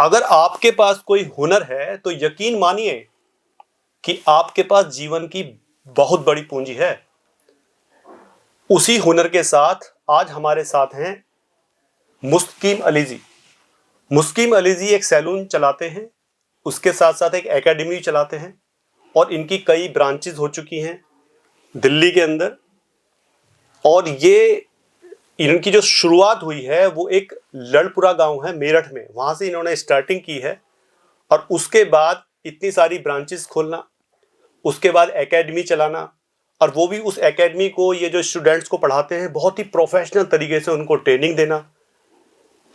अगर आपके पास कोई हुनर है तो यकीन मानिए कि आपके पास जीवन की बहुत बड़ी पूंजी है। उसी हुनर के साथ आज हमारे साथ हैं मुस्तकीम अली जी। मुस्तकीम अली जी एक सैलून चलाते हैं, उसके साथ साथ एक एकेडमी चलाते हैं और इनकी कई ब्रांचेस हो चुकी हैं दिल्ली के अंदर। और ये इनकी जो शुरुआत हुई है वो एक लड़पुरा गांव है मेरठ में, वहां से इन्होंने स्टार्टिंग की है। और उसके बाद इतनी सारी ब्रांचेस खोलना, उसके बाद एकेडमी चलाना, और वो भी उस एकेडमी को ये जो स्टूडेंट्स को पढ़ाते हैं बहुत ही प्रोफेशनल तरीके से उनको ट्रेनिंग देना,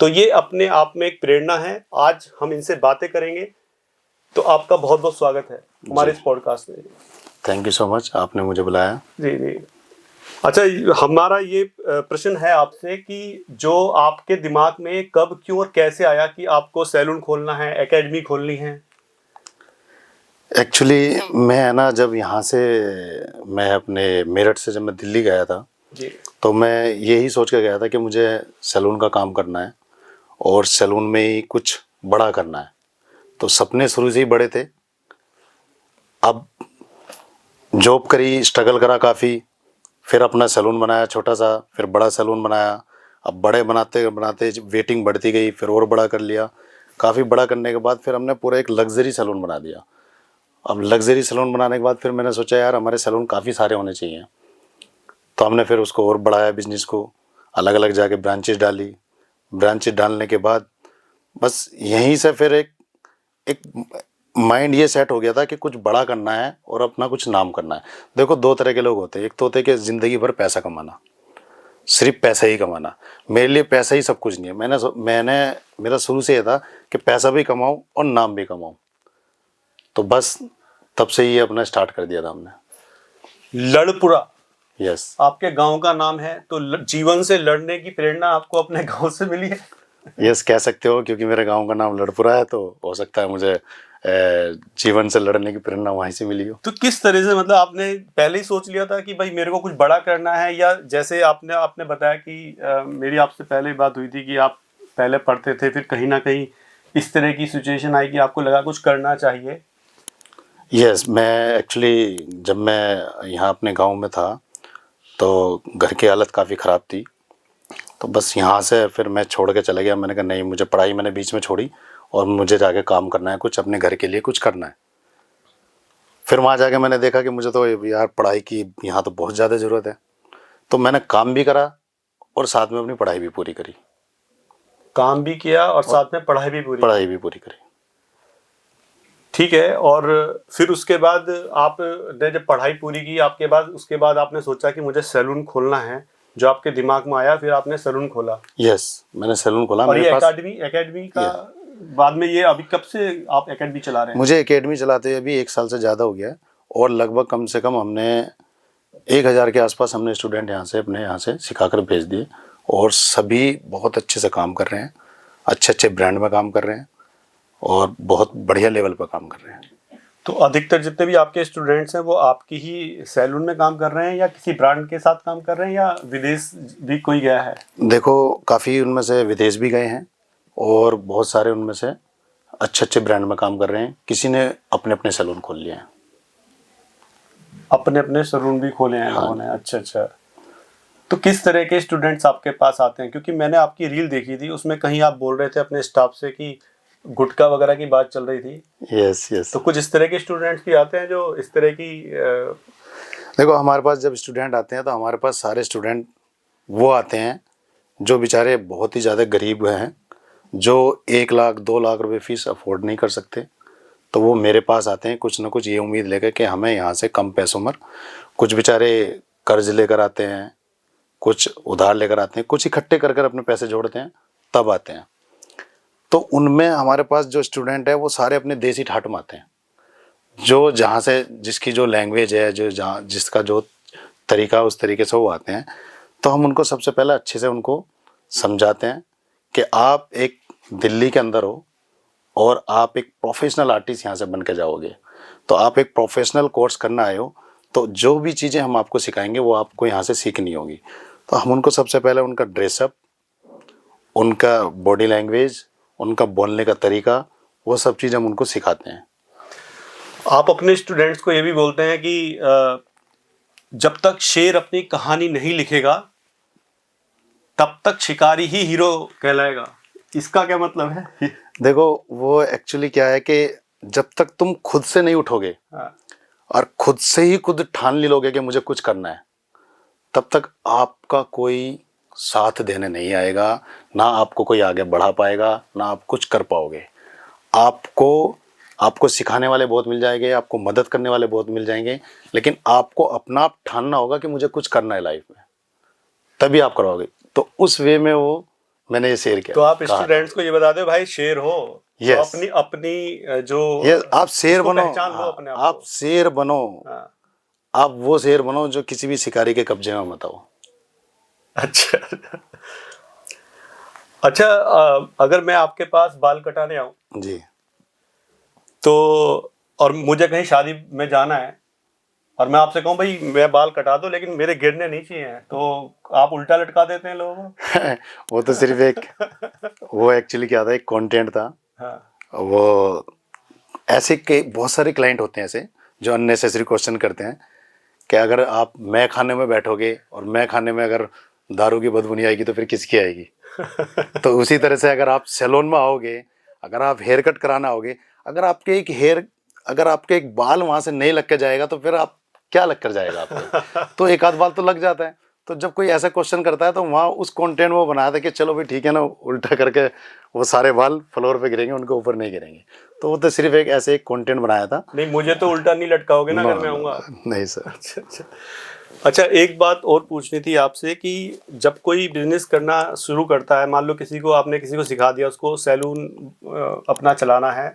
तो ये अपने आप में एक प्रेरणा है। आज हम इनसे बातें करेंगे, तो आपका बहुत बहुत स्वागत है हमारे इस पॉडकास्ट में। थैंक यू सो मच, आपने मुझे बुलाया। जी जी। अच्छा, हमारा ये प्रश्न है आपसे कि जो आपके दिमाग में कब, क्यों और कैसे आया कि आपको सैलून खोलना है, एकेडमी खोलनी है? एक्चुअली मैं जब यहाँ से मैं अपने मेरठ से जब मैं दिल्ली गया था जी, तो मैं यही सोच के गया था कि मुझे सैलून का काम करना है और सैलून में ही कुछ बड़ा करना है। तो सपने शुरू से ही बड़े थे। अब जॉब करी, स्ट्रगल करा काफ़ी, फिर अपना सैलून बनाया छोटा सा, फिर बड़ा सैलून बनाया। अब बड़े बनाते बनाते वेटिंग बढ़ती गई, फिर और बड़ा कर लिया। काफ़ी बड़ा करने के बाद फिर हमने पूरा एक लग्जरी सैलून बना दिया। अब लग्जरी सैलून बनाने के बाद फिर मैंने सोचा यार हमारे सैलून काफ़ी सारे होने चाहिए। तो हमने फिर उसको और बढ़ाया, बिजनेस को अलग अलग जाके ब्रांचेस डाली। ब्रांचेस डालने के बाद बस यहीं से फिर एक माइंड ये सेट हो गया था कि कुछ बड़ा करना है और अपना कुछ नाम करना है। देखो, दो तरह के लोग होते हैं। एक तो होते हैं कि ज़िंदगी भर पैसा कमाना, सिर्फ पैसा ही कमाना। मेरे लिए पैसा ही सब कुछ नहीं है। मेरा शुरू से ये था कि पैसा भी कमाऊँ और नाम भी कमाऊँ। तो बस तब से ही अपना स्टार्ट कर दिया था हमने। लड़पुरा यस, आपके गांव का नाम है, तो जीवन से लड़ने की प्रेरणा आपको अपने गांव से मिली है? यस कह सकते हो, क्योंकि मेरे गांव का नाम लड़पुरा है, तो हो सकता है मुझे जीवन से लड़ने की प्रेरणा वहीं से मिली हो। तो किस तरह से, मतलब आपने पहले ही सोच लिया था कि भाई मेरे को कुछ बड़ा करना है, या जैसे आपने बताया कि मेरी आपसे पहले बात हुई थी कि आप पहले पढ़ते थे, फिर कहीं ना कहीं इस तरह की सिचुएशन आई कि आपको लगा कुछ करना चाहिए? यस, मैं एक्चुअली जब मैं यहाँ अपने गांव में था तो घर की हालत काफ़ी ख़राब थी। तो बस यहाँ से फिर मैं छोड़ के चला गया। मैंने कहा नहीं, मुझे पढ़ाई मैंने बीच में छोड़ी और मुझे जाके काम करना है, कुछ अपने घर के लिए कुछ करना है। फिर वहाँ जाके मैंने देखा कि मुझे तो यार पढ़ाई की यहाँ तो बहुत ज़्यादा ज़रूरत है। तो मैंने काम भी करा और साथ में अपनी पढ़ाई भी पूरी करी। काम भी किया और साथ में पढ़ाई भी पूरी करी। ठीक है। और फिर उसके बाद आपने जब पढ़ाई पूरी की, उसके बाद आपने सोचा कि मुझे सैलून खोलना है, जो आपके दिमाग में आया, फिर आपने सैलून खोला। यस, मैंने सैलून खोला। और ये मेरे पास एकेडमी का बाद में, ये अभी कब से आप एकेडमी चला रहे हैं? मुझे एकेडमी चलाते अभी 1 साल से ज़्यादा हो गया और लगभग कम से कम हमने 1000 के आसपास हमने स्टूडेंट अपने यहाँ से सिखाकर भेज दिए और सभी बहुत अच्छे से काम कर रहे हैं, अच्छे अच्छे ब्रांड में काम कर रहे हैं और बहुत बढ़िया लेवल पर काम कर रहे हैं। तो अधिकतर जितने भी आपके स्टूडेंट्स हैं वो आपकी ही सैलून में काम कर रहे हैं, या किसी ब्रांड के साथ काम कर रहे हैं, या विदेश भी कोई गया है? देखो, काफ़ी उनमें से विदेश भी गए हैं और बहुत सारे उनमें से अच्छे अच्छे ब्रांड में काम कर रहे हैं। किसी ने अपने अपने सैलून खोल लिए हैं। अपने अपने सैलून भी खोले हैं लोगों ने? अच्छा अच्छा। तो किस तरह के स्टूडेंट्स आपके पास आते हैं? क्योंकि मैंने आपकी रील देखी थी, उसमें कहीं आप बोल रहे थे अपने स्टाफ से कि गुटखा वगैरह की बात चल रही थी। यस। तो कुछ इस तरह के स्टूडेंट्स भी आते हैं जो इस तरह की देखो, हमारे पास जब स्टूडेंट आते हैं तो हमारे पास सारे स्टूडेंट वो आते हैं जो बेचारे बहुत ही ज़्यादा गरीब हैं, जो 1 लाख 2 लाख रुपए फीस अफोर्ड नहीं कर सकते। तो वो मेरे पास आते हैं कुछ ना कुछ ये उम्मीद लेकर कि हमें यहाँ से कम पैसों में, कुछ बेचारे कर्ज लेकर आते हैं, कुछ उधार लेकर आते हैं, कुछ इकट्ठे कर कर अपने पैसे जोड़ते हैं, तब आते हैं। तो उनमें हमारे पास जो स्टूडेंट है वो सारे अपने देसी ठाट में आते हैं, जो जहाँ से जिसकी जो लैंग्वेज है, जो जहाँ जिसका जो तरीका, उस तरीके से वो आते हैं। तो हम उनको सबसे पहले अच्छे से उनको समझाते हैं कि आप एक दिल्ली के अंदर हो और आप एक प्रोफेशनल आर्टिस्ट यहाँ से बन के जाओगे, तो आप एक प्रोफेशनल कोर्स करना आए हो, तो जो भी चीज़ें हम आपको सिखाएंगे वो आपको यहाँ से सीखनी होगी। तो हम उनको सबसे पहले उनका ड्रेसअप, उनका बॉडी लैंग्वेज, उनका बोलने का तरीका, वो सब चीज़ हम उनको सिखाते हैं। आप अपने स्टूडेंट्स को ये भी बोलते हैं कि जब तक शेर अपनी कहानी नहीं लिखेगा तब तक शिकारी ही हीरो कहलाएगा। इसका क्या मतलब है? देखो, वो एक्चुअली क्या है कि जब तक तुम खुद से नहीं उठोगे हाँ, और खुद से ही खुद ठान लोगे कि मुझे कुछ करना है, तब तक आपका कोई साथ देने नहीं आएगा, ना आपको कोई आगे बढ़ा पाएगा, ना आप कुछ कर पाओगे। आपको सिखाने वाले बहुत मिल जाएंगे, आपको मदद करने वाले बहुत मिल जाएंगे, लेकिन आपको अपना आप ठानना होगा कि मुझे कुछ करना है लाइफ में, तभी आप करवाओगे। तो उस वे में वो मैंने ये शेर किया। तो आप स्टूडेंट्स को ये बता दो भाई शेर हो तो Yes. अपनी अपनी जो आप शेर उसको बनो। पहचान लो अपने आप को। शेर बनो। हाँ। आप वो शेर बनो जो किसी भी शिकारी के कब्जे में मत आओ। अच्छा अच्छा, अगर मैं आपके पास बाल कटाने आऊं जी। तो, और मुझे कहीं शादी में जाना है और मैं आपसे कहूं भाई मैं बाल कटा दो लेकिन मेरे गिरने नहीं चाहिए, तो आप उल्टा लटका देते हैं लोगों को? वो तो सिर्फ एक वो एक्चुअली क्या था, एक कंटेंट था। हाँ, वो ऐसे के बहुत सारे क्लाइंट होते हैं ऐसे जो अननेसेसरी क्वेश्चन करते हैं कि अगर आप मैं खाने में बैठोगे और मैं खाने में अगर दारू की बदबू नहीं आएगी तो फिर किसकी आएगी? तो उसी तरह से अगर आप सैलून में आओगे, अगर आप हेयर कट कराना आओगे, अगर आपके एक बाल वहाँ से नहीं लग के जाएगा तो फिर आप क्या लग कर जाएगा आपके? तो एक आध बाल तो लग जाता है। तो जब कोई ऐसा क्वेश्चन करता है तो वहाँ उस कंटेंट में वो बनाया था कि चलो भाई ठीक है ना, उल्टा करके वो सारे बाल फ्लोर पे गिरेंगे, उनके ऊपर नहीं गिरेंगे। तो वो तो सिर्फ एक ऐसे एक कंटेंट बनाया था। नहीं मुझे तो उल्टा नहीं लटकाओगे ना अगर मैं आऊंगा? नहीं सर। अच्छा अच्छा अच्छा, एक बात और पूछनी थी आपसे कि जब कोई बिजनेस करना शुरू करता है, मान लो आपने किसी को सिखा दिया, उसको सैलून अपना चलाना है,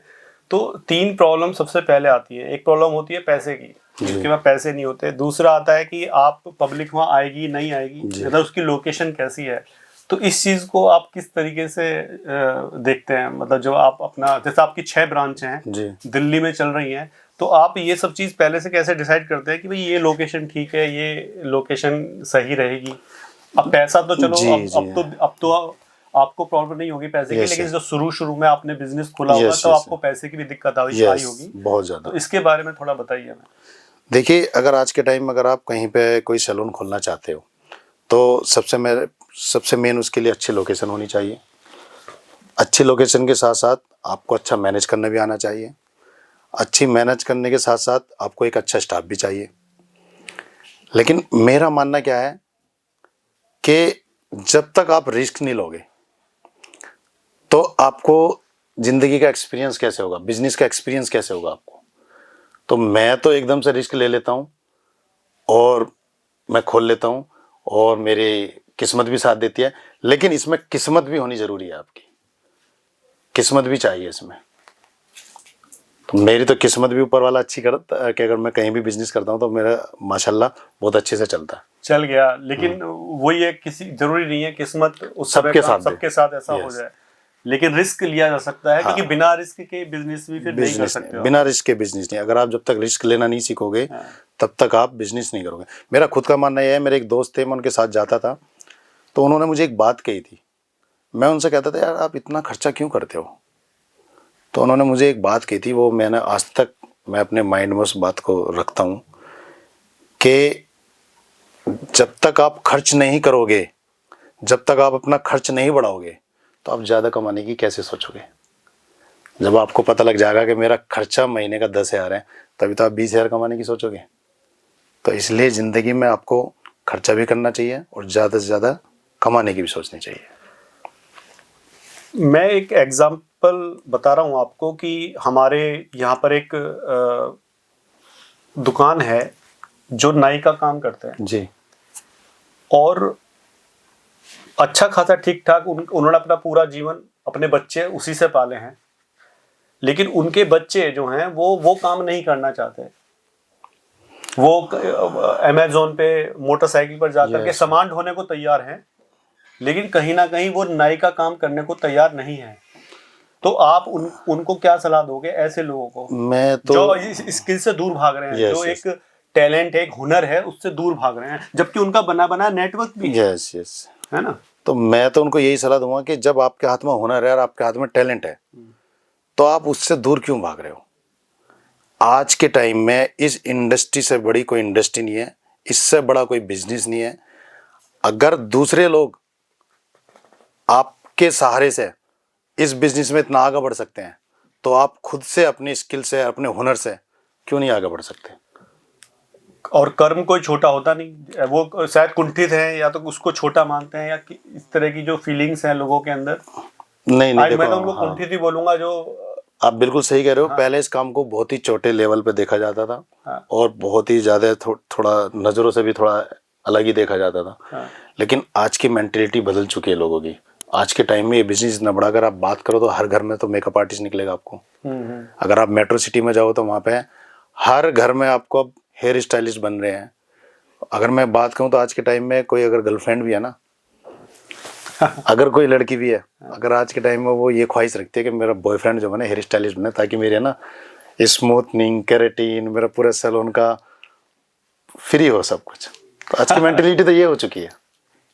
तो 3 प्रॉब्लम सबसे पहले आती है। एक प्रॉब्लम होती है पैसे की, उसके बाद पैसे नहीं होते। दूसरा आता है कि आप पब्लिक वहाँ आएगी नहीं आएगी, मतलब उसकी लोकेशन कैसी है। तो इस चीज़ को आप किस तरीके से देखते हैं? मतलब जो आप अपना, जैसे आपकी 6 ब्रांच हैं दिल्ली में चल रही हैं, तो आप ये सब चीज़ पहले से कैसे डिसाइड करते हैं कि भाई ये लोकेशन ठीक है, ये लोकेशन सही रहेगी? अब पैसा तो चलो अब तो आपको प्रॉब्लम नहीं होगी पैसे की, लेकिन जो शुरू में आपने बिजनेस खोला होगा तो आपको पैसे की भी दिक्कत आई होगी बहुत ज़्यादा। तो इसके बारे में थोड़ा बताइए हमें। देखिए, अगर आज के टाइम में अगर आप कहीं पे कोई सैलून खोलना चाहते हो तो सबसे मेन उसके लिए अच्छी लोकेशन होनी चाहिए। अच्छी लोकेशन के साथ साथ आपको अच्छा मैनेज करना भी आना चाहिए। अच्छी मैनेज करने के साथ साथ आपको एक अच्छा स्टाफ भी चाहिए। लेकिन मेरा मानना क्या है कि जब तक आप रिस्क नहीं लोगे तो आपको ज़िंदगी का एक्सपीरियंस कैसे होगा, बिजनेस का एक्सपीरियंस कैसे होगा आपको? तो मैं तो एकदम से रिस्क ले लेता हूँ और मैं खोल लेता हूँ और मेरी किस्मत भी साथ देती है। लेकिन इसमें किस्मत भी होनी ज़रूरी है, आपकी किस्मत भी चाहिए इसमें। तो मेरी तो किस्मत भी ऊपर वाला अच्छी करता है कि अगर मैं कहीं भी बिजनेस करता हूँ तो मेरा माशाल्लाह बहुत अच्छे से चलता है। चल गया, लेकिन वही है, किसी जरूरी नहीं है किस्मत उस सबके साथ ऐसा हो जाए, लेकिन रिस्क लिया जा सकता है। क्योंकि बिना रिस्क के बिजनेस भी फिर नहीं कर सकते। बिना रिस्क के बिजनेस नहीं। अगर आप जब तक रिस्क लेना नहीं सीखोगे तब तक आप बिजनेस नहीं करोगे। मेरा खुद का मानना यह है, मेरे एक दोस्त थे, मैं उनके साथ जाता था तो उन्होंने मुझे एक बात कही थी। मैं उनसे कहता था यार आप इतना खर्चा क्यों करते हो? तो उन्होंने मुझे एक बात कही थी, वो मैंने आज तक मैं अपने माइंड में उस बात को रखता हूँ कि जब तक आप खर्च नहीं करोगे, जब तक आप अपना खर्च नहीं बढ़ाओगे तो आप ज़्यादा कमाने की कैसे सोचोगे? जब आपको पता लग जाएगा कि मेरा खर्चा महीने का 10,000 है, तभी तो आप 20,000 कमाने की सोचोगे। तो इसलिए ज़िंदगी में आपको खर्चा भी करना चाहिए और ज़्यादा से ज़्यादा कमाने की भी सोचनी चाहिए। मैं एक एग्जाम्पल बता रहा हूँ आपको कि हमारे यहाँ पर एक दुकान है जो नाई का काम करते हैं जी। और अच्छा खासा ठीक ठाक उन्होंने अपना पूरा जीवन अपने बच्चे उसी से पाले हैं। लेकिन उनके बच्चे जो हैं वो काम नहीं करना चाहते। वो अमेज़न पे मोटरसाइकिल पर जाकर के सामान ढोने को तैयार हैं, लेकिन कहीं ना कहीं वो नाई का काम करने को तैयार नहीं है। तो आप उनको क्या सलाह दोगे ऐसे लोगों को? मैं तो जो इस स्किल से दूर भाग रहे हैं, जो एक टैलेंट है, एक हुनर है, उससे दूर भाग रहे हैं, जबकि उनका बना बना नेटवर्क भी है ना? तो मैं तो उनको यही सलाह दूंगा कि जब आपके हाथ में हुनर है और आपके हाथ में टैलेंट है तो आप उससे दूर क्यों भाग रहे हो। आज के टाइम में इस इंडस्ट्री से बड़ी कोई इंडस्ट्री नहीं है, इससे बड़ा कोई बिजनेस नहीं है। अगर दूसरे लोग आपके सहारे से इस बिजनेस में इतना आगे बढ़ सकते हैं तो आप खुद से अपनी स्किल से अपने हुनर से क्यों नहीं आगे बढ़ सकते। और कर्म कोई छोटा होता नहीं, वो शायद कुंठित है या तो उसको छोटा मानते हैं, या इस तरह की जो फीलिंग्स हैं लोगों के अंदर। नहीं आज देखो, मैं तो उनको हाँ, कुंठित ही बोलूंगा जो। आप बिल्कुल सही कह रहे हो। पहले इस काम को बहुत ही छोटे लेवल पे देखा जाता था हाँ। और बहुत ही ज़्यादा थोड़ा नज़रों से भी थोड़ा अलग ही देखा जाता था। हाँ। लेकिन आज की मेंटेलिटी बदल चुकी है लोगों की। आज के टाइम में ये बिजनेस इतना बड़ा, अगर आप बात करो तो हर घर में तो मेकअप आर्टिस्ट निकलेगा आपको। अगर आप मेट्रो सिटी में जाओ तो वहाँ पे हर घर में आपको अब हेयर स्टाइलिस्ट बन रहे हैं। अगर मैं बात करूँ तो आज के टाइम में कोई अगर गर्लफ्रेंड भी है ना अगर कोई लड़की भी है, अगर आज के टाइम में वो ये ख्वाहिश रखती है कि मेरा बॉयफ्रेंड जो बने हेयर स्टाइलिस्ट बने, ताकि मेरे ना स्मूथनिंग, केराटिन, मेरा पूरा सैलून का फ्री हो सब कुछ। तो आज की मेंटेलिटी तो ये हो चुकी है।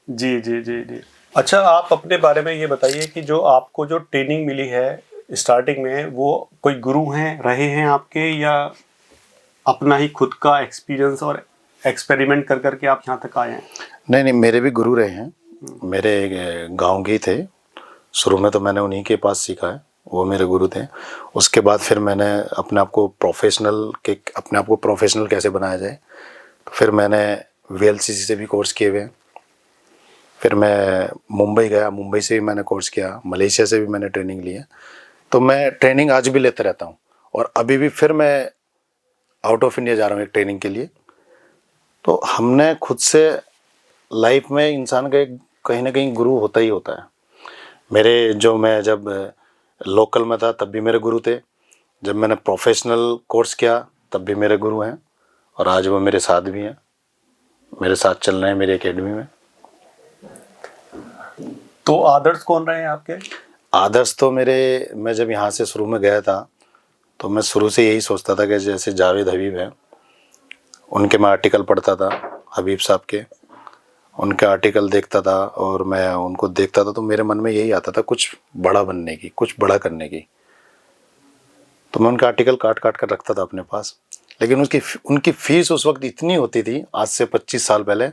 जी जी जी जी। अच्छा, आप अपने बारे में ये बताइए कि जो आपको जो ट्रेनिंग मिली है स्टार्टिंग में, वो कोई गुरु हैं रहे हैं आपके, या अपना ही खुद का एक्सपीरियंस और एक्सपेरिमेंट कर करके आप यहाँ तक आए हैं? नहीं नहीं, मेरे भी गुरु रहे हैं। मेरे गांव के ही थे। शुरू में तो मैंने उन्हीं के पास सीखा है, वो मेरे गुरु थे। उसके बाद फिर मैंने अपने आप को प्रोफेशनल कैसे बनाया जाए, तो फिर मैंने VLCC से भी कोर्स किए हुए हैं। फिर मैं मुंबई गया, मुंबई से भी मैंने कोर्स किया, मलेशिया से भी मैंने ट्रेनिंग ली है। तो मैं ट्रेनिंग आज भी लेते रहता हूँ और अभी भी फिर मैं आउट ऑफ इंडिया जा रहा हूँ एक ट्रेनिंग के लिए। तो हमने खुद से लाइफ में इंसान का एक कहीं ना कहीं गुरु होता ही होता है। मैं जब लोकल में था तब भी मेरे गुरु थे, जब मैंने प्रोफेशनल कोर्स किया तब भी मेरे गुरु हैं, और आज वो मेरे साथ भी हैं, मेरे साथ चल रहे हैं मेरी एकेडमी में। तो आदर्श कौन रहे हैं आपके? आदर्श तो मैं जब यहाँ से शुरू में गया था तो मैं शुरू से यही सोचता था कि जैसे जावेद हबीब है, उनके मैं आर्टिकल पढ़ता था, हबीब साहब के, उनके आर्टिकल देखता था और मैं उनको देखता था तो मेरे मन में यही आता था कुछ बड़ा बनने की, कुछ बड़ा करने की। तो मैं उनका आर्टिकल काट काट कर रखता था अपने पास। लेकिन उनकी फ़ीस उस वक्त इतनी होती थी, आज से 25 साल पहले,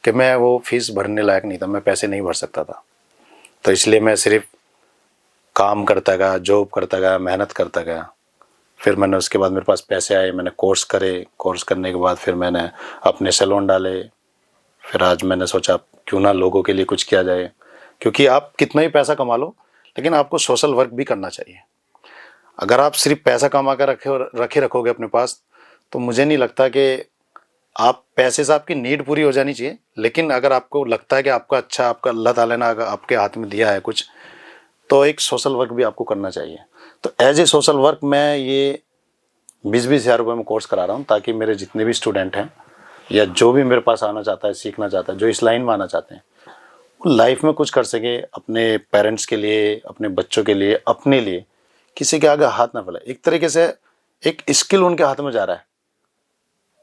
कि मैं वो फ़ीस भरने लायक नहीं था, मैं पैसे नहीं भर सकता था। तो इसलिए मैं सिर्फ काम करता गया, जॉब करता गया, मेहनत करता गया। फिर मैंने उसके बाद मेरे पास पैसे आए, मैंने कोर्स करे, कोर्स करने के बाद फिर मैंने अपने सैलून डाले। फिर आज मैंने सोचा क्यों ना लोगों के लिए कुछ किया जाए, क्योंकि आप कितना ही पैसा कमा लो लेकिन आपको सोशल वर्क भी करना चाहिए। अगर आप सिर्फ पैसा कमा कर रखे रखोगे अपने पास तो मुझे नहीं लगता कि आप पैसे से आपकी नीड पूरी हो जानी चाहिए, लेकिन अगर आपको लगता है कि आपका अल्लाह ताला ने अगर आपके हाथ में दिया है कुछ, तो एक सोशल वर्क भी आपको करना चाहिए। तो एज ए सोशल वर्क मैं ये 20-20 हज़ार रुपये में कोर्स करा रहा हूँ, ताकि मेरे जितने भी स्टूडेंट हैं या जो भी मेरे पास आना चाहता है, सीखना चाहता है, जो इस लाइन में आना चाहते हैं, वो लाइफ में कुछ कर सके, अपने पेरेंट्स के लिए, अपने बच्चों के लिए, अपने लिए, किसी के आगे हाथ ना फैलाए। एक तरीके से एक स्किल उनके हाथ में जा रहा है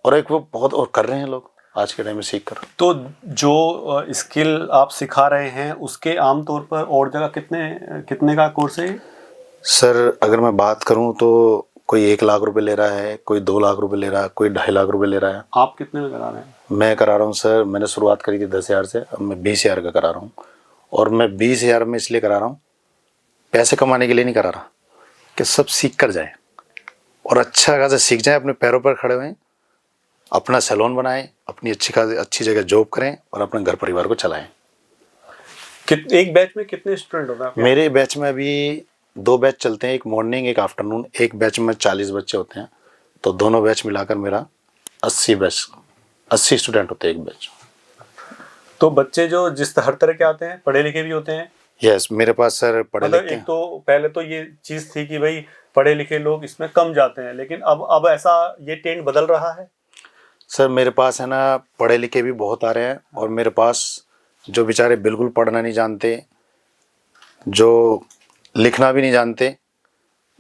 और एक वो बहुत और कर रहे हैं लोग आज के टाइम में सीख कर। तो जो स्किल आप सिखा रहे हैं उसके आमतौर पर और जगह कितने का कोर्स है? सर अगर मैं बात करूं तो कोई 1 लाख रुपए ले रहा है, कोई 2 लाख रुपए ले रहा है, कोई 2.5 लाख रुपए ले रहा है। आप कितने में करा रहे हैं? मैं करा रहा हूं सर, मैंने शुरुआत करी थी 10,000 से, अब मैं 20,000 का करा रहा हूं। और मैं 20,000 में इसलिए करा रहा हूं, पैसे कमाने के लिए नहीं करा रहा, कि सब सीख कर जाए और अच्छा खासा सीख जाए, अपने पैरों पर खड़े हुए, अपना सैलून बनाएं, अपनी अच्छी जगह जॉब करें और अपने घर परिवार को चलाएं। एक बैच में कितने स्टूडेंट होते हैं? मेरे बैच में अभी 2 बैच चलते हैं, एक मॉर्निंग एक आफ्टरनून। एक बैच में 40 बच्चे होते हैं, तो दोनों बैच मिलाकर मेरा 80 स्टूडेंट होते हैं एक बैच। तो बच्चे जो जिस हर तरह के आते हैं, पढ़े लिखे भी होते हैं? यस, मेरे पास सर पढ़े मतलब लिखे एक तो पहले तो ये चीज थी कि भाई पढ़े लिखे लोग इसमें कम जाते हैं, लेकिन अब ऐसा ये ट्रेंड बदल रहा है। सर मेरे पास है ना, पढ़े लिखे भी बहुत आ रहे हैं, और मेरे पास जो बेचारे बिल्कुल पढ़ना नहीं जानते, जो लिखना भी नहीं जानते,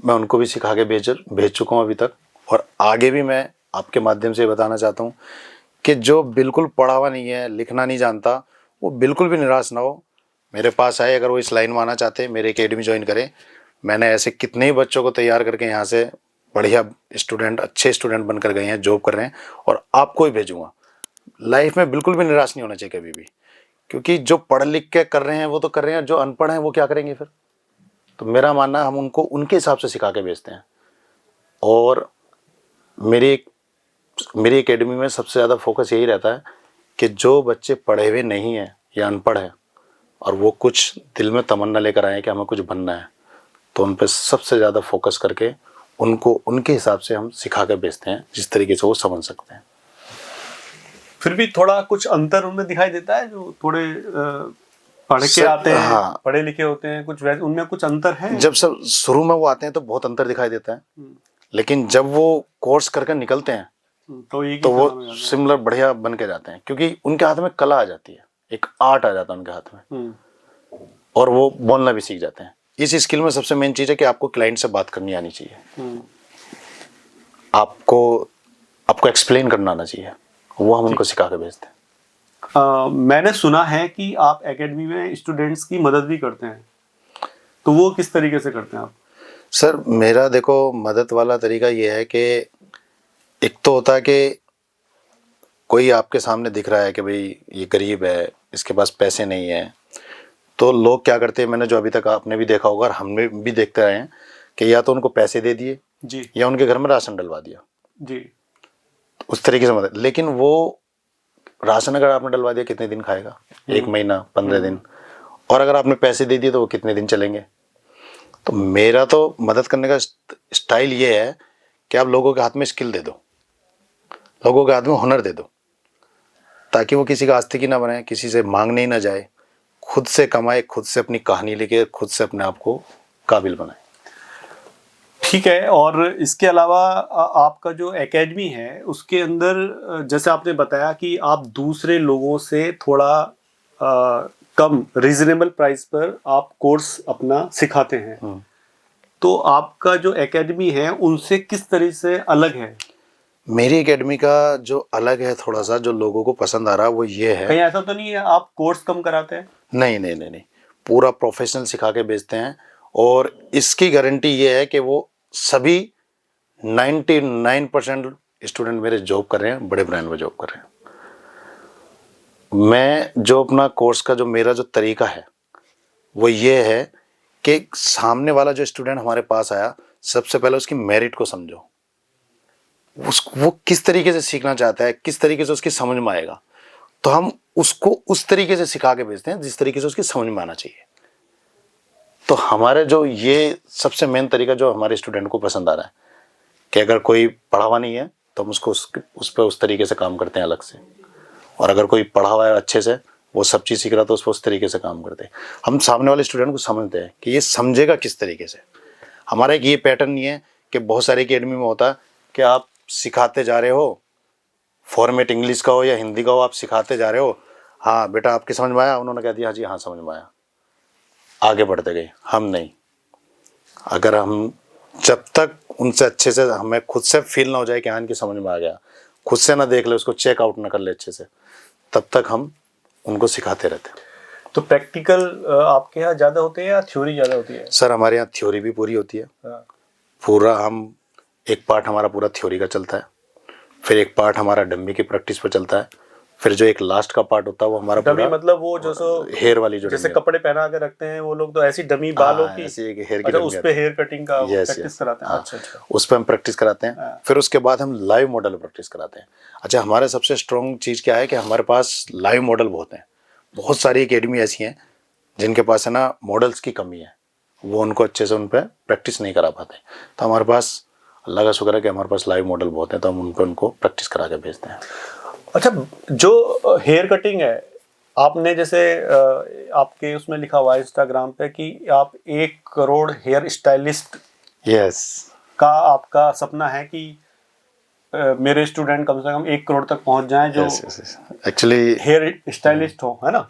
मैं उनको भी सिखा के भेज चुका हूँ अभी तक। और आगे भी मैं आपके माध्यम से बताना चाहता हूँ कि जो बिल्कुल पढ़ा हुआ नहीं है, लिखना नहीं जानता, वो बिल्कुल भी निराश ना हो। मेरे पास आए, अगर वो इस लाइन में आना चाहते हैं मेरी एकेडमी ज्वाइन करें। मैंने ऐसे कितने ही बच्चों को तैयार करके यहाँ से बढ़िया स्टूडेंट, अच्छे स्टूडेंट बनकर गए हैं, जॉब कर रहे हैं, और आपको ही भेजूंगा। लाइफ में बिल्कुल भी निराश नहीं होना चाहिए कभी भी, क्योंकि जो पढ़ लिख के कर रहे हैं वो तो कर रहे हैं, जो अनपढ़ हैं वो क्या करेंगे फिर। तो मेरा मानना है हम उनको उनके हिसाब से सिखा के भेजते हैं। और मेरी एकेडमी में सबसे ज़्यादा फोकस यही रहता है कि जो बच्चे पढ़े हुए नहीं हैं या अनपढ़ हैं और वो कुछ दिल में तमन्ना लेकर आए हैं कि हमें कुछ बनना है, तो उन पर सबसे ज़्यादा फोकस करके उनको उनके हिसाब से हम सिखा के भेजते हैं, जिस तरीके से वो समझ सकते हैं। फिर भी थोड़ा कुछ अंतर उनमें दिखाई देता है, जो थोड़े पढ़ के आते हैं, हाँ, पढ़े लिखे होते हैं, कुछ वैसे उनमें कुछ अंतर है? जब सब शुरू में वो आते हैं तो बहुत अंतर दिखाई देता है, लेकिन जब वो कोर्स करके निकलते हैं तो वो सिमिलर बढ़िया बन के जाते हैं, क्योंकि उनके हाथ में कला आ जाती है, एक आर्ट आ जाता है उनके हाथ में, और वो बोलना भी सीख जाते हैं। इस स्किल में सबसे मेन चीज़ है कि आपको क्लाइंट से बात करनी आनी चाहिए, आपको एक्सप्लेन करना आना चाहिए, वो हम उनको सिखा के भेजते हैं। मैंने सुना है कि आप एकेडमी में स्टूडेंट्स की मदद भी करते हैं, तो वो किस तरीके से करते हैं आप? सर मेरा देखो मदद वाला तरीका ये है कि एक तो होता है कि कोई आपके सामने दिख रहा है कि भाई ये गरीब है, इसके पास पैसे नहीं है, तो लोग क्या करते हैं, मैंने जो अभी तक आपने भी देखा होगा और हमने भी देखते रहे हैं, कि या तो उनको पैसे दे दिए जी, या उनके घर में राशन डलवा दिया जी, उस तरीके से मदद। लेकिन वो राशन अगर आपने डलवा दिया कितने दिन खाएगा, 1 महीना, 15 दिन, और अगर आपने पैसे दे दिए तो वो कितने दिन चलेंगे। तो मेरा तो मदद करने का स्टाइल ये है कि आप लोगों के हाथ में स्किल दे दो, लोगों के हाथ में हुनर दे दो, ताकि वो किसी का आस्तिकी ना बने, किसी से मांगने ही ना जाए, खुद से कमाए, खुद से अपनी कहानी लिखे, खुद से अपने आप को काबिल बनाए। ठीक है। और इसके अलावा आपका जो एकेडमी है उसके अंदर जैसे आपने बताया कि आप दूसरे लोगों से थोड़ा कम रीजनेबल प्राइस पर आप कोर्स अपना सिखाते हैं, तो आपका जो एकेडमी है उनसे किस तरह से अलग है? मेरी एकेडमी का जो अलग है थोड़ा सा, जो लोगों को पसंद आ रहा है वो ये है, कहीं ऐसा तो नहीं है आप कोर्स कम कराते हैं? नहीं नहीं नहीं नहीं, पूरा प्रोफेशनल सिखा के भेजते हैं। और इसकी गारंटी ये है कि वो सभी 99% स्टूडेंट मेरे जॉब कर रहे हैं, बड़े ब्रांड में जॉब कर रहे हैं। मैं जो अपना कोर्स का जो मेरा जो तरीका है वो ये है कि सामने वाला जो स्टूडेंट हमारे पास आया, सबसे पहले उसकी मेरिट को समझो, वो किस तरीके से सीखना चाहता है, किस तरीके से उसकी समझ में आएगा, तो हम उसको उस तरीके से सिखा के भेजते हैं जिस तरीके से उसकी समझ में आना चाहिए। तो हमारे जो ये सबसे मेन तरीका जो हमारे स्टूडेंट को पसंद आ रहा है कि अगर कोई पढ़ा हुआ नहीं है तो हम उसको उस पर उस तरीके से काम करते हैं अलग से, और अगर कोई पढ़ा हुआ है अच्छे से, वो सब चीज़ सीख रहा तो उस पर उस तरीके से काम करते हैं। हम सामने वाले स्टूडेंट को समझते हैं कि ये समझेगा किस तरीके से। हमारा एक ये पैटर्न नहीं है कि बहुत सारी एकेडमी में होता है कि आप सिखाते जा रहे हो, फॉर्मेट इंग्लिश का हो या हिंदी का हो, आप सिखाते जा रहे हो, हाँ बेटा आपके समझ में आया, उन्होंने कह दिया हाँ जी हाँ समझ में आया, आगे बढ़ते गए। हम नहीं, अगर हम जब तक उनसे अच्छे से हमें खुद से फील ना हो जाए कि हाँ इनकी समझ में आ गया, खुद से ना देख ले, उसको चेक आउट ना कर ले अच्छे से, तब तक हम उनको सिखाते रहते हैं। तो प्रैक्टिकल आपके यहाँ ज़्यादा होते हैं या थ्योरी ज़्यादा होती है? सर हमारे यहाँ थ्योरी भी पूरी होती है, पूरा हम एक पार्ट हमारा पूरा थ्योरी का चलता है, फिर एक पार्ट हमारा डमी की प्रैक्टिस पर चलता है, फिर जो एक लास्ट का पार्ट होता है वो हमारा डमी मतलब वो जो सो हेयर वाली जो जैसे कपड़े पहना के रखते हैं वो लोग, तो ऐसी डमी बालों की, ऐसी एक हेयर की अच्छा डमी उस पे हेयर कटिंग का यस प्रैक्टिस कराते हैं? अच्छा अच्छा, उस पर हम प्रैक्टिस कराते हैं। फिर उसके बाद हम लाइव मॉडल प्रैक्टिस कराते हैं। अच्छा हमारे सबसे स्ट्रॉन्ग चीज़ क्या है कि हमारे पास लाइव मॉडल बहुत हैं। बहुत सारी एकेडमी ऐसी हैं जिनके पास है ना मॉडल्स की कमी है, वो उनको अच्छे से उन पर प्रैक्टिस नहीं करा पाते। तो हमारे पास अल्लाह का शुक्र है कि हमारे पास लाइव मॉडल बहुत हैं, तो हम उन पर उनको प्रैक्टिस करा के भेजते हैं। अच्छा, जो हेयर कटिंग है, आपने जैसे आपके उसमें लिखा हुआ है इंस्टाग्राम पे कि आप 1 करोड़ हेयर स्टाइलिस्ट यस का आपका सपना है कि मेरे स्टूडेंट कम से कम 1 करोड़ तक पहुंच जाएं जो एक्चुअली हेयर स्टाइलिस्ट हो, है ना?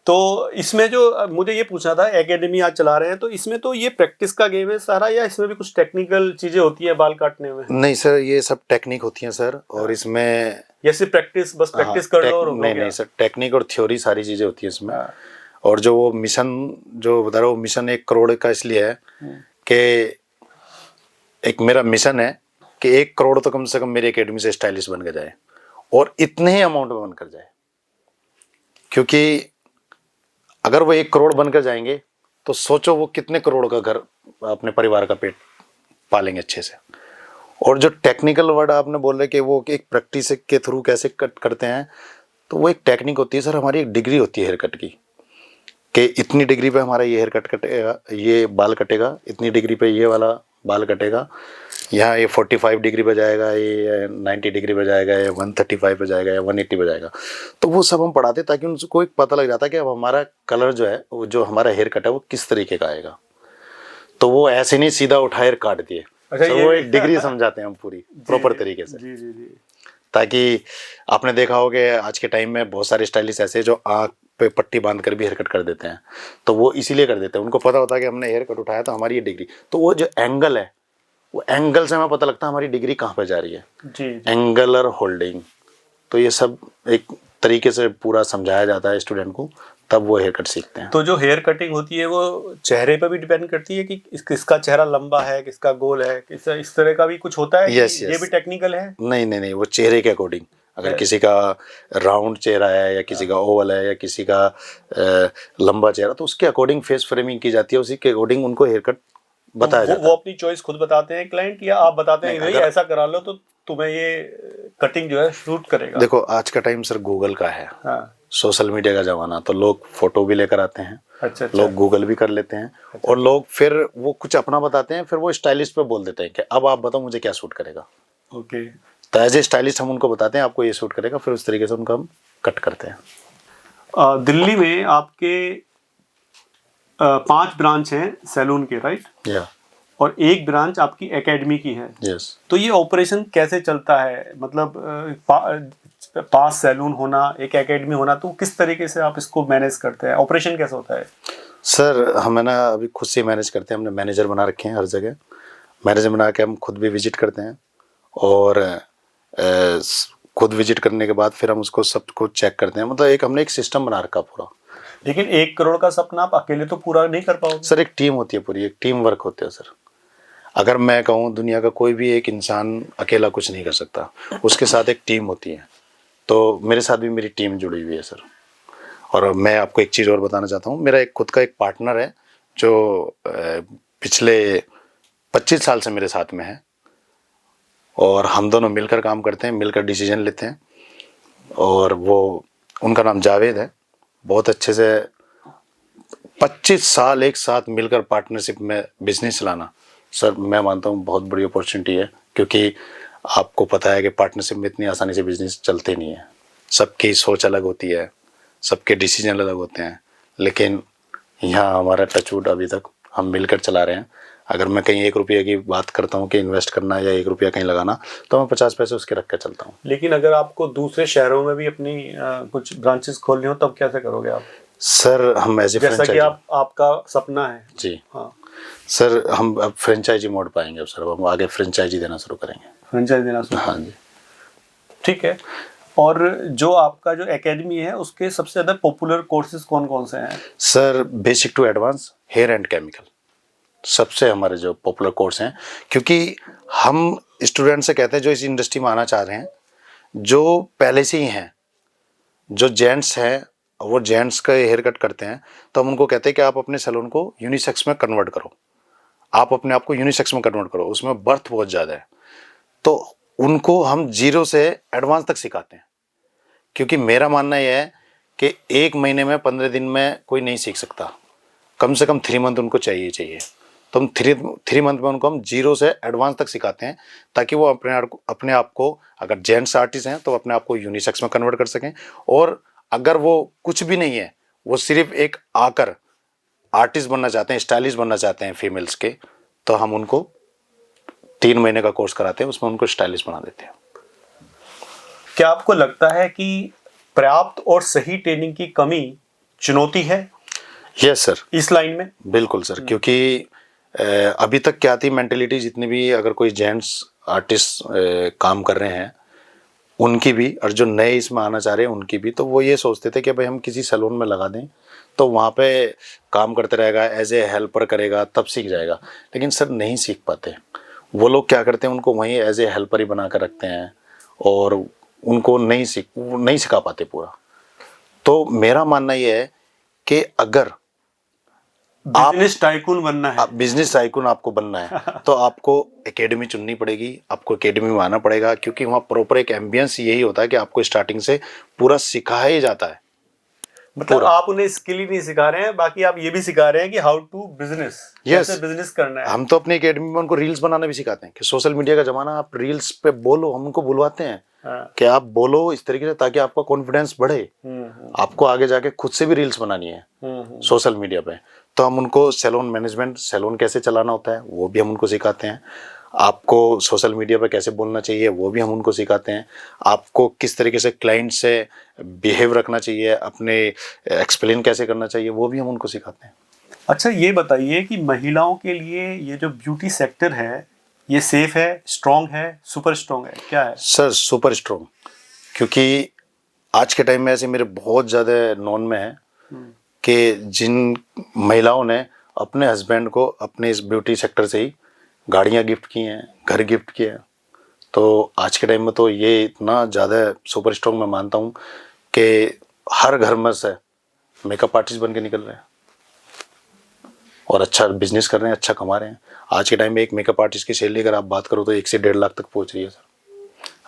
तो इसमें जो मुझे ये पूछना था, एकेडमी आज चला रहे हैं, तो इसमें तो ये प्रैक्टिस का गेम है सारा, या इसमें भी कुछ टेक्निकल चीजें होती है बाल काटने में? नहीं सर, ये सब टेक्निक होती है सर, और इसमें ये सिर्फ प्रैक्टिस, बस प्रैक्टिस कर लो और हो नहीं गया? नहीं सर, टेक्निक और थ्योरी सारी चीज़ें होती है इसमें। और जो वो मिशन जो बता रहा हूँ, मिशन 1 करोड़ का इसलिए है कि एक मेरा मिशन है कि 1 करोड़ तो कम से कम मेरी एकेडमी से स्टाइलिश बन के जाए, और इतने ही अमाउंट में बनकर जाए। क्योंकि अगर वो 1 करोड़ बनकर जाएंगे तो सोचो वो कितने करोड़ का घर, अपने परिवार का पेट पालेंगे अच्छे से। और जो टेक्निकल वर्ड आपने बोले कि वो एक प्रैक्टिस के थ्रू कैसे कट करते हैं, तो वो एक टेक्निक होती है सर। हमारी एक डिग्री होती है हेयर कट की, कि इतनी डिग्री पे हमारा ये हेयर कट कटेगा, ये बाल कटेगा, इतनी डिग्री पे ये वाला बाल कटेगा, यहाँ ये 45 डिग्री पे जाएगा, ये 90 डिग्री पे जाएगा, ये 135 पे जाएगा, या 180 पे जाएगा। तो वो सब हम पढ़ाते ताकि उनको एक पता लग जाता कि अब हमारा कलर जो है, वो जो हमारा हेयर कट है वो किस तरीके का आएगा। तो वो ऐसे नहीं सीधा उठा हेयर काट दिए। अच्छा, तो वो एक डिग्री समझाते हैं हम पूरी प्रॉपर तरीके से। जी जी जी। ताकि आपने देखा हो कि आज के टाइम में बहुत सारे स्टाइलिस्ट ऐसे जो आँख पे पट्टी बांध कर भी हेयर कट कर देते हैं, तो वो इसीलिए कर देते हैं, उनको पता होता है कि हमने हेयर कट उठाया तो हमारी ये डिग्री। तो वो जो एंगल है, वो एंगल से हमें पता लगता है हमारी डिग्री कहाँ पे जा रही है। जी। एंगलर होल्डिंग, तो ये सब एक तरीके से पूरा समझाया जाता है स्टूडेंट को, तब वो हेयर कट सीखते हैं। तो जो हेयर कटिंग होती है वो चेहरे पर भी डिपेंड करती है कि किसका चेहरा लंबा है, किसका गोल है, इस तरह का भी कुछ होता है? यस, ये भी टेक्निकल है? नहीं नहीं नहीं, वो चेहरे के अकॉर्डिंग। अगर किसी का राउंड चेहरा है, या किसी का ओवल है, या किसी का लंबा चेहरा, तो उसके अकॉर्डिंग फेस फ्रेमिंग की जाती है, उसी के अकॉर्डिंग उनको हेयर कट बताया जाता है। वो अपनी चॉइस खुद बताते हैं क्लाइंट, या आप बताते हैं कि भाई ऐसा करा लो तो तुम्हें ये कटिंग जो है शूट करेगा? देखो आज का टाइम सर गूगल का है, हाँ। सोशल मीडिया का जमाना, तो लोग फोटो भी लेकर आते हैं। अच्छा। लोग गूगल भी कर लेते हैं। और लोग फिर वो कुछ अपना बताते हैं, फिर वो स्टाइलिस्ट पे बोल देते हैं कि अब आप बताओ मुझे क्या सूट करेगा। ओके। तो एज ए स्टाइलिस्ट हम उनको बताते हैं आपको ये सूट करेगा, फिर उस तरीके से उनको हम कट करते हैं। दिल्ली में आपके 5 ब्रांच हैं सैलून के, राइट? या और 1 ब्रांच आपकी एकेडमी की है। यस। तो ये ऑपरेशन कैसे चलता है? मतलब पास सैलून होना, एक एकेडमी होना, तो किस तरीके से आप इसको मैनेज करते हैं? ऑपरेशन कैसे होता है? सर हम है ना अभी खुद से मैनेज करते हैं, हमने मैनेजर बना रखे हैं हर जगह। मैनेजर बना के हम खुद भी विजिट करते हैं, और खुद विजिट करने के बाद फिर हम उसको सब कुछ चेक करते हैं। मतलब एक हमने एक सिस्टम बना रखा पूरा। लेकिन 1 करोड़ का सपना आप अकेले तो पूरा नहीं कर पाओगे? सर एक टीम होती है पूरी, एक टीम वर्क होते हैं सर। अगर मैं कहूँ दुनिया का कोई भी एक इंसान अकेला कुछ नहीं कर सकता, उसके साथ एक टीम होती है। तो मेरे साथ भी मेरी टीम जुड़ी हुई है सर। और मैं आपको एक चीज़ और बताना चाहता हूँ, मेरा एक खुद का एक पार्टनर है जो पिछले 25 साल से मेरे साथ में है, और हम दोनों मिलकर काम करते हैं, मिलकर डिसीजन लेते हैं। और वो उनका नाम जावेद है। बहुत अच्छे से 25 साल एक साथ मिलकर पार्टनरशिप में बिजनेस चलाना, सर मैं मानता हूँ बहुत बड़ी अपॉर्चुनिटी है। क्योंकि आपको पता है कि पार्टनरशिप में इतनी आसानी से बिजनेस चलते नहीं है। सबकी सोच अलग होती है, सबके डिसीजन अलग होते हैं, लेकिन यहाँ हमारा टचवुड अभी तक हम मिलकर चला रहे हैं। अगर मैं कहीं 1 रुपये की बात करता हूँ कि इन्वेस्ट करना या 1 रुपया कहीं लगाना, तो मैं 50 पैसे उसके रख कर चलता हूँ। लेकिन अगर आपको दूसरे शहरों में भी अपनी कुछ ब्रांचेस खोलनी हो, तब कैसे करोगे आप? सर हम एज ए जैसा कि फ्रेंचाइजी, आपका सपना है जी हाँ, सर हम अब फ्रेंचाइजी मोड पाएंगे। अब सर हम आगे फ्रेंचाइजी देना शुरू करेंगे। फ्रेंचाइज देना शुरू? हाँ जी। ठीक है। और जो आपका जो एकेडमी है उसके सबसे ज़्यादा पॉपुलर कोर्सेज कौन कौन से हैं? Sir basic to advance hair and chemical सबसे हमारे जो पॉपुलर कोर्स हैं। क्योंकि हम स्टूडेंट से कहते हैं जो इस इंडस्ट्री में आना चाह रहे हैं, जो पहले से ही हैं, जो जेंट्स हैं वो जेंट्स का हेयर कट करते हैं, तो हम उनको कहते हैं कि आप अपने सैलून को यूनिसेक्स में कन्वर्ट करो, आप अपने आप को यूनिसेक्स में कन्वर्ट करो, उसमें बर्थ बहुत ज़्यादा है। तो उनको हम 0 से एडवांस तक सिखाते हैं। क्योंकि मेरा मानना यह है कि 1 महीने में 15 दिन में कोई नहीं सीख सकता, कम से कम 3 मंथ उनको चाहिए। तो हम 3 मंथ में उनको हम 0 से एडवांस तक सिखाते हैं, ताकि वो अपने आप को अगर जेंट्स आर्टिस्ट हैं तो अपने आप को यूनिसेक्स में कन्वर्ट कर सकें। और अगर वो कुछ भी नहीं है, वो सिर्फ एक आकर आर्टिस्ट बनना चाहते हैं, स्टाइलिश बनना चाहते हैं फीमेल्स के, तो हम उनको 3 महीने का कोर्स कराते हैं, उसमें उनको स्टाइलिश बना देते हैं। क्या आपको लगता है कि पर्याप्त और सही ट्रेनिंग की कमी चुनौती है? यस सर, इस लाइन में बिल्कुल सर। क्योंकि अभी तक क्या थी मेंटेलिटी, जितने भी अगर कोई जेंट्स आर्टिस्ट काम कर रहे हैं, उनकी भी, और जो नए इसमें आना चाह रहे हैं उनकी भी, तो वो ये सोचते थे कि भाई हम किसी सैलून में लगा दें तो वहाँ पे काम करते रहेगा, एज ए हेल्पर करेगा, तब सीख जाएगा। लेकिन सर नहीं सीख पाते। वो लोग क्या करते हैं, उनको वहीं एज ए हेल्पर ही बना कर रखते हैं और उनको नहीं सिखा पाते पूरा। तो मेरा मानना ये है कि अगर बिजनेस टाइकून बनना है, बिजनेस टाइकून आपको बनना है तो आपको एकेडमी चुननी पड़ेगी, आपको एकेडमी में आना पड़ेगा, क्योंकि वहाँ प्रॉपर एक एम्बियंस यही होता है कि आपको स्टार्टिंग से पूरा सिखाया ही जाता है। मतलब आप उन्हें स्किल ही नहीं सिखा रहे हैं, बाकी आप ये भी सिखा रहे हैं कि हाउ टू बिजनेस, कैसे बिजनेस करना है। हम तो अपनी एकेडमी में उनको रील्स बनाना भी सिखाते हैं कि सोशल मीडिया का जमाना, आप रील्स पे बोलो, हम उनको बुलवाते हैं कि आप बोलो इस तरीके से ताकि आपका कॉन्फिडेंस बढ़े। आपको आगे जाके खुद से भी रील्स बनानी है सोशल मीडिया पे, तो हम उनको सैलून मैनेजमेंट, सैलून कैसे चलाना होता है वो भी हम उनको सिखाते हैं। आपको सोशल मीडिया पर कैसे बोलना चाहिए वो भी हम उनको सिखाते हैं। आपको किस तरीके से क्लाइंट से बिहेव रखना चाहिए, अपने एक्सप्लेन कैसे करना चाहिए वो भी हम उनको सिखाते हैं। अच्छा ये बताइए कि महिलाओं के लिए ये जो ब्यूटी सेक्टर है, ये सेफ है, स्ट्रॉन्ग है, सुपर स्ट्रॉन्ग है, क्या है? सर सुपर स्ट्रॉन्ग, क्योंकि आज के टाइम में ऐसे मेरे बहुत ज़्यादा नॉन में है कि जिन महिलाओं ने अपने हस्बैंड को अपने इस ब्यूटी सेक्टर से ही गाड़ियाँ गिफ्ट की हैं, घर गिफ्ट किए हैं। तो आज के टाइम में तो ये इतना ज़्यादा सुपर स्ट्रॉन्ग मैं मानता हूँ कि हर घर में से मेकअप आर्टिस्ट बन के निकल रहे हैं और अच्छा बिजनेस कर रहे हैं, अच्छा कमा रहे हैं। आज के टाइम में एक मेकअप आर्टिस्ट की सैलरी अगर आप बात करो तो 1 से 1.5 लाख तक पहुँच रही है सर।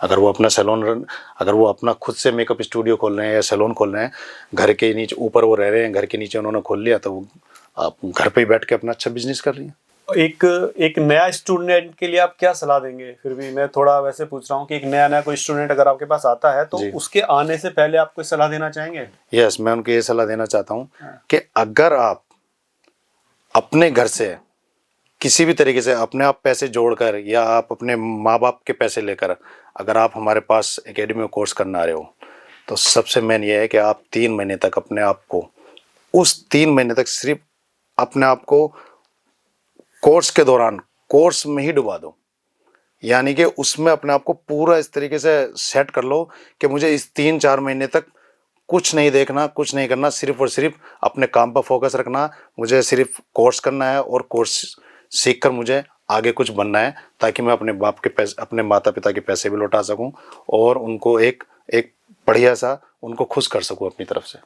अगर वो अपना सैलून अगर वो अपना खुद से मेकअप स्टूडियो खोल रहे हैं या सैलून खोल रहे हैं, घर के नीचे, ऊपर वो रह रहे हैं, घर के नीचे उन्होंने खोल लिया, तो आप घर पे ही बैठ के अपना अच्छा बिजनेस कर रही हैं। एक नया स्टूडेंट के लिए आप क्या सलाह देंगे? फिर भी मैं थोड़ा वैसे पूछ रहा हूँ कि एक नया कोई स्टूडेंट अगर आपके पास आता है तो उसके आने से पहले आप कोई सलाह देना चाहेंगे? यस, मैं उनको ये सलाह देना चाहता हूँ कि अगर आप अपने घर से किसी भी तरीके से अपने आप पैसे जोड़कर या आप अपने माँ बाप के पैसे लेकर अगर आप हमारे पास एकेडमी में कोर्स करना आ रहे हो, तो सबसे मेन ये है कि आप 3 महीने तक अपने आप को, उस 3 महीने तक सिर्फ अपने आप को कोर्स के दौरान कोर्स में ही डुबा दो। यानी कि उसमें अपने आप को पूरा इस तरीके से सेट कर लो कि मुझे इस 3-4 महीने तक कुछ नहीं देखना, कुछ नहीं करना, सिर्फ और सिर्फ अपने काम पर फोकस रखना। मुझे सिर्फ कोर्स करना है और कोर्स सीखकर मुझे आगे कुछ बनना है, ताकि मैं अपने बाप के पैसे, अपने माता पिता के पैसे भी लौटा सकूं और उनको एक बढ़िया सा उनको खुश कर सकूं अपनी तरफ से।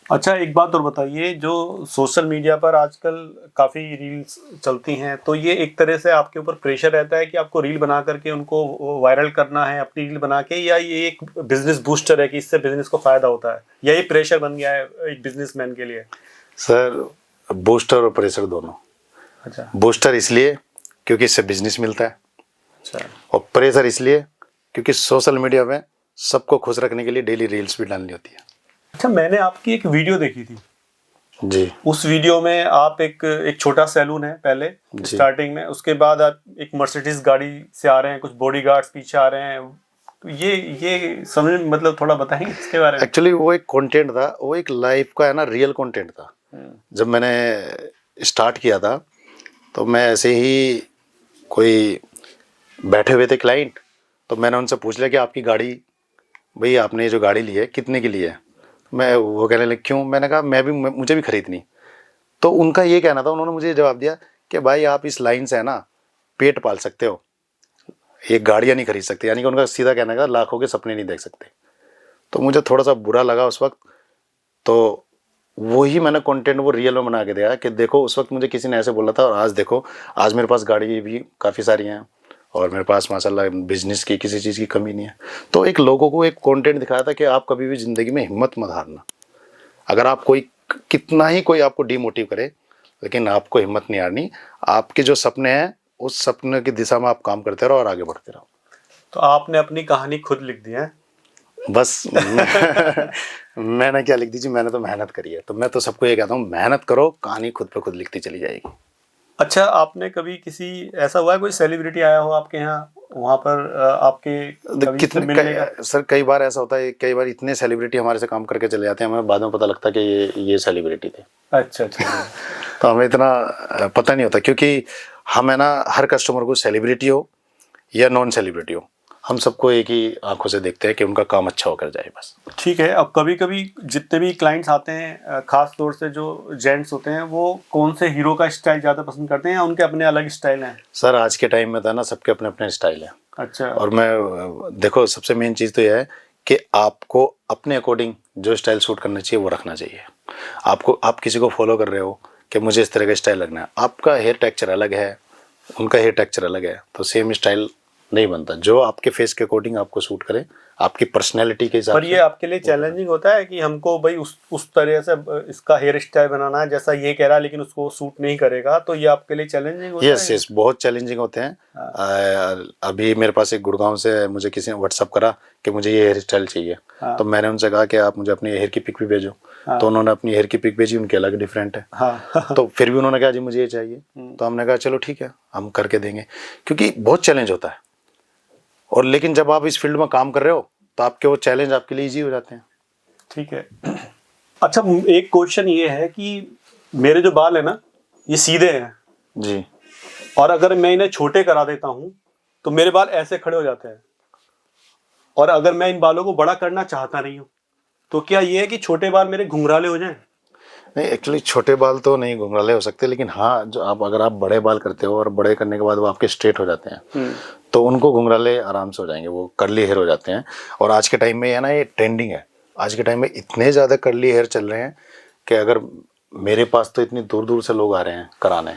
अच्छा एक बात और बताइए, जो सोशल मीडिया पर आजकल काफ़ी रील्स चलती हैं, तो ये एक तरह से आपके ऊपर प्रेशर रहता है कि आपको रील बना करके उनको वायरल करना है अपनी रील बना के, या ये एक बिजनेस बूस्टर है कि इससे बिजनेस को फ़ायदा होता है, या ये प्रेशर बन गया है एक बिजनेसमैन के लिए? सर बूस्टर और प्रेशर दोनों। अच्छा। बूस्टर इसलिए क्योंकि इससे बिजनेस मिलता है। अच्छा। और प्रेशर इसलिए क्योंकि सोशल मीडिया में सबको खुश रखने के लिए डेली रील्स भी डालनी होती है। अच्छा, मैंने आपकी एक वीडियो देखी थी जी। उस वीडियो में आप एक छोटा सैलून है पहले स्टार्टिंग में, उसके बाद आप एक मर्सिडीज गाड़ी से आ रहे हैं, कुछ बॉडीगार्ड्स पीछे आ रहे हैं, तो ये समझ मतलब थोड़ा बताएंगे इसके बारे में? एक्चुअली वो एक कंटेंट था, वो एक लाइफ का है ना, रियल कंटेंट था। जब मैंने स्टार्ट किया था तो मैं ऐसे ही कोई बैठे हुए थे क्लाइंट, तो मैंने उनसे पूछ लिया कि आपकी गाड़ी, भाई आपने ये जो गाड़ी ली है कितने की ली है? मैं वो कहने लगे क्यों? मैंने कहा मुझे भी खरीदनी। तो उनका ये कहना था, उन्होंने मुझे जवाब दिया कि भाई आप इस लाइन से है ना पेट पाल सकते हो, ये गाड़ियाँ नहीं खरीद सकते। यानी कि उनका सीधा कहना था लाखों के सपने नहीं देख सकते। तो मुझे थोड़ा सा बुरा लगा उस वक्त, तो वही मैंने कंटेंट वो रियल में बना के दिया कि देखो उस वक्त मुझे किसी ने ऐसे बोला था और आज देखो, आज मेरे पास गाड़ी भी काफ़ी सारी हैं और मेरे पास माशाल्लाह बिजनेस की किसी चीज़ की कमी नहीं है। तो एक लोगों को एक कंटेंट दिखाया था कि आप कभी भी ज़िंदगी में हिम्मत मत हारना। अगर आप कोई कितना ही कोई आपको डीमोटिव करे, लेकिन आपको हिम्मत नहीं हारनी। आपके जो सपने हैं उस सपने की दिशा में आप काम करते रहो और आगे बढ़ते रहो। तो आपने अपनी कहानी खुद लिख दी है बस मैंने क्या लिख दी जी, मैंने तो मेहनत करी है। तो मैं तो सबको ये कहता हूँ, मेहनत करो, कहानी खुद पे खुद लिखती चली जाएगी। अच्छा, आपने कभी किसी ऐसा हुआ है कोई सेलिब्रिटी आया हो आपके यहाँ, वहाँ पर आपके कितने सर कई बार ऐसा होता है, कई बार इतने सेलिब्रिटी हमारे से काम करके चले जाते हैं, हमें बाद में पता लगता है कि ये सेलिब्रिटी थे। अच्छा अच्छा। तो हमें इतना पता नहीं होता, क्योंकि हम है ना, हर कस्टमर को सेलिब्रिटी हो या नॉन सेलिब्रिटी हो, हम सबको एक ही आंखों से देखते हैं कि उनका काम अच्छा होकर जाए बस। ठीक है। अब कभी कभी जितने भी क्लाइंट्स आते हैं, खास तौर से जो जेंट्स होते हैं, वो कौन से हीरो का स्टाइल ज़्यादा पसंद करते हैं या उनके अपने अलग स्टाइल हैं? सर आज के टाइम में था ना, सबके अपने अपने स्टाइल है। अच्छा। और मैं देखो, सबसे मेन चीज़ तो यह है कि आपको अपने अकॉर्डिंग जो स्टाइल सूट करना चाहिए वो रखना चाहिए। आप किसी को फॉलो कर रहे हो कि मुझे इस तरह का स्टाइल रखना है, आपका हेयर टेक्सचर अलग है, उनका हेयर टेक्सचर अलग है, तो सेम स्टाइल नहीं बनता। जो आपके फेस के अकॉर्डिंग आपको सूट करे, आपकी पर्सनैलिटी के हिसाब पर से। ये आपके लिए चैलेंजिंग होता है कि हमको भाई उस तरह से इसका हेयर स्टाइल बनाना है जैसा ये कह रहा है, लेकिन उसको सूट नहीं करेगा, तो ये आपके लिए चैलेंजिंग होता यस है? यस, बहुत चैलेंजिंग होते हैं। अभी मेरे पास एक गुड़गांव से मुझे किसी ने व्हाट्सअप करा कि मुझे ये हेयर स्टाइल चाहिए। हाँ। तो मैंने उनसे कहा कि आप मुझे अपनी हेयर की पिक भी भेजो। हाँ। तो उन्होंने अपनी हेयर की पिक भेजी, उनकी अलग डिफरेंट है। हाँ। तो फिर भी उन्होंने कहा जी मुझे ये चाहिए। तो हमने कहा चलो ठीक है, हम करके देंगे, क्योंकि बहुत चैलेंज होता है। और लेकिन जब आप इस फील्ड में काम कर रहे हो तो आपके वो चैलेंज आपके लिए ईजी हो जाते हैं। ठीक है। अच्छा, एक क्वेश्चन ये है कि मेरे जो बाल है ना, ये सीधे हैं, जी। और अगर मैं इन्हें छोटे करा देता हूँ तो मेरे बाल ऐसे खड़े हो जाते हैं, और अगर मैं इन बालों को बड़ा करना चाहता नहीं हूँ, तो क्या ये है कि छोटे बाल मेरे घुंघराले हो जाएं? नहीं, एक्चुअली छोटे बाल तो नहीं घुंघराले हो सकते, लेकिन हाँ, जो अगर आप बड़े बाल करते हो और बड़े करने के बाद वो आपके स्ट्रेट हो जाते हैं तो उनको घुंघराले आराम से हो जाएंगे, वो करली हेयर हो जाते हैं। और आज के टाइम में है ना, ये ट्रेंडिंग है। आज के टाइम में इतने ज़्यादा करली हेयर चल रहे हैं कि अगर मेरे पास तो इतनी दूर दूर से लोग आ रहे हैं कराने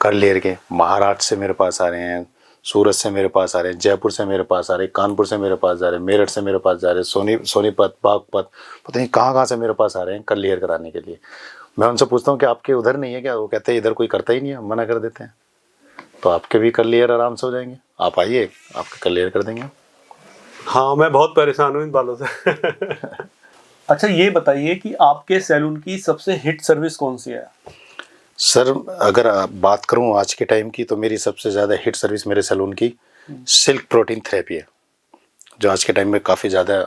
करली हेयर के। महाराष्ट्र से मेरे पास आ रहे हैं, सूरत से मेरे पास आ रहे हैं, जयपुर से मेरे पास आ रहे हैं, कानपुर से मेरे पास आ रहे हैं, मेरठ से मेरे पास जा रहे हैं, सोनीपत, बागपत, पता नहीं कहाँ कहाँ से मेरे पास आ रहे हैं करली हेयर कराने के लिए। मैं उनसे पूछता हूँ कि आपके उधर नहीं है क्या? वो कहते हैं इधर कोई करता ही नहीं है, मना कर देते हैं। तो आपके भी करली हेयर आराम से हो जाएंगे, आप आइए, आपके करली हेयर कर देंगे। हाँ, मैं बहुत परेशान हूँ इन बालों से। अच्छा, ये बताइए कि आपके सैलून की सबसे हिट सर्विस कौन सी है? सर अगर आप बात करूं आज के टाइम की, तो मेरी सबसे ज़्यादा हिट सर्विस मेरे सैलून की सिल्क प्रोटीन थेरेपी है, जो आज के टाइम में काफ़ी ज़्यादा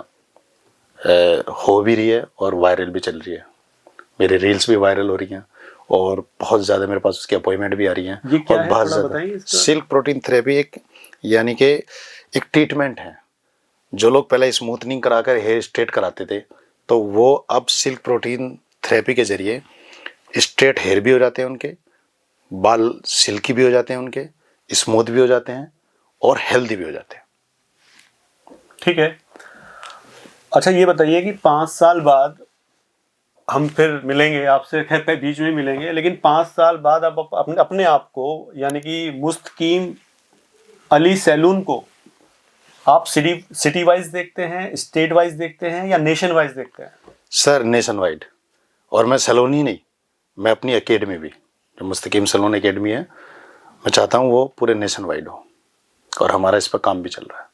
हो भी रही है और वायरल भी चल रही है। मेरे रील्स भी वायरल हो रही हैं और बहुत ज़्यादा मेरे पास उसकी अपॉइंटमेंट भी आ रही हैं। ये क्या और है, बहुत थोड़ा ज़्यादा बताइए इसका। सिल्क प्रोटीन थेरेपी एक यानी कि एक ट्रीटमेंट है। जो लोग पहले स्मूथनिंग कराकर हेयर स्ट्रेट कराते थे, तो वो अब सिल्क प्रोटीन थेरेपी के ज़रिए स्ट्रेट हेयर भी हो जाते हैं उनके, बाल सिल्की भी हो जाते हैं उनके, स्मूथ भी हो जाते हैं और हेल्दी भी हो जाते हैं। ठीक है। अच्छा, ये बताइए कि 5 साल बाद हम फिर मिलेंगे आपसे, खैर पे बीच में मिलेंगे, लेकिन 5 साल बाद आप अपने आप को, यानी कि मुस्तकीम अली सैलून को, आप सिटी वाइज देखते हैं, स्टेट वाइज देखते हैं, या नेशन वाइज देखते हैं? Sir nation wide. और मैं सैलून ही नहीं, मैं अपनी एकेडमी भी, जो मुस्तकीम सैलून एकेडमी है, मैं चाहता हूँ वो पूरे नेशन वाइड हो, और हमारा इस पर काम भी चल रहा है।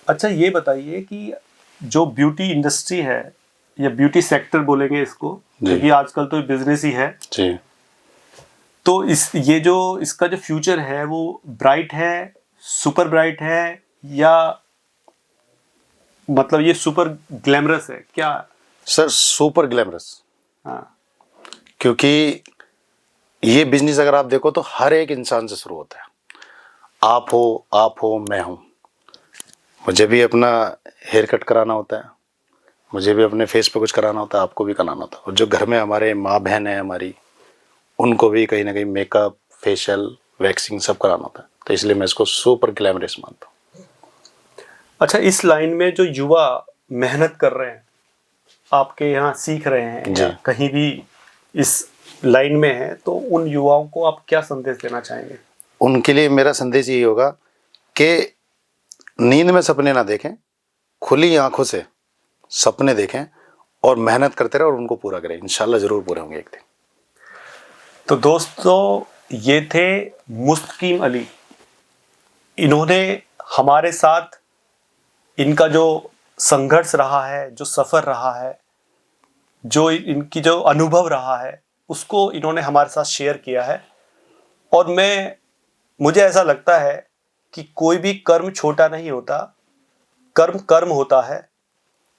अच्छा, ये बताइए कि जो ब्यूटी इंडस्ट्री है, या ब्यूटी सेक्टर बोलेंगे इसको, क्योंकि आजकल तो बिजनेस ही है जी। तो ये जो इसका जो फ्यूचर है वो ब्राइट है, सुपर ब्राइट है, या मतलब ये सुपर ग्लैमरस है क्या? Sir super glamorous. हाँ। क्योंकि ये बिजनेस अगर आप देखो तो हर एक इंसान से शुरू होता है। आप हो, मैं हूँ। मुझे भी अपना हेयर कट कराना होता है, मुझे भी अपने फेस पे कुछ कराना होता है, आपको भी कराना होता है। और जो घर में हमारे माँ बहन है हमारी, उनको भी कहीं ना कहीं मेकअप, फेशियल, वैक्सिंग सब कराना होता है। तो इसलिए मैं इसको सुपर ग्लैमरस मानता हूँ। अच्छा, इस लाइन में जो युवा मेहनत कर रहे हैं, आपके यहाँ सीख रहे हैं, या कहीं भी इस लाइन में है, तो उन युवाओं को आप क्या संदेश देना चाहेंगे? उनके लिए मेरा संदेश यही होगा कि नींद में सपने ना देखें, खुली आंखों से सपने देखें और मेहनत करते रहे और उनको पूरा करें। इंशाल्लाह ज़रूर पूरे होंगे एक दिन। तो दोस्तों, ये थे मुस्तकीम अली। इन्होंने हमारे साथ इनका जो संघर्ष रहा है, जो सफ़र रहा है, जो इनकी जो अनुभव रहा है, उसको इन्होंने हमारे साथ शेयर किया है। और मुझे ऐसा लगता है कि कोई भी कर्म छोटा नहीं होता, कर्म कर्म होता है।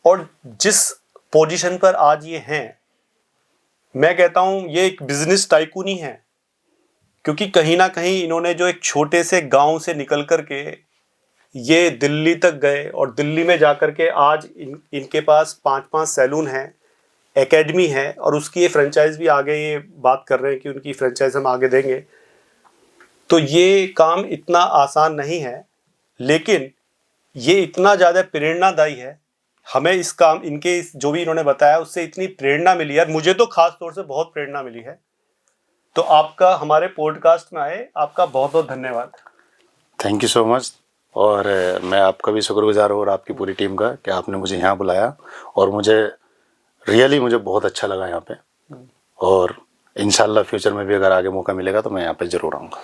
और जिस पोजीशन पर आज ये हैं, मैं कहता हूँ ये एक बिजनेस टाइकून ही है, क्योंकि कहीं ना कहीं इन्होंने जो एक छोटे से गांव से निकल कर के ये दिल्ली तक गए और दिल्ली में जाकर के आज इनके पास 5-5 सैलून हैं, एकेडमी है, और उसकी ये फ्रेंचाइज भी आगे ये बात कर रहे हैं कि उनकी फ्रेंचाइज हम आगे देंगे। तो ये काम इतना आसान नहीं है, लेकिन ये इतना ज़्यादा प्रेरणादायी है। हमें इस काम इनके जो भी इन्होंने बताया उससे इतनी प्रेरणा मिली है, मुझे तो खास तौर से बहुत प्रेरणा मिली है। तो आपका हमारे पॉडकास्ट में आए, आपका बहुत बहुत धन्यवाद। Thank you so much. और मैं आपका भी शुक्रगुजार हूँ और आपकी पूरी टीम का कि आपने मुझे यहाँ बुलाया, और मुझे बहुत अच्छा लगा यहाँ पे। और इंशाल्लाह फ्यूचर में भी अगर आगे मौका मिलेगा तो मैं यहाँ पे ज़रूर आऊँगा।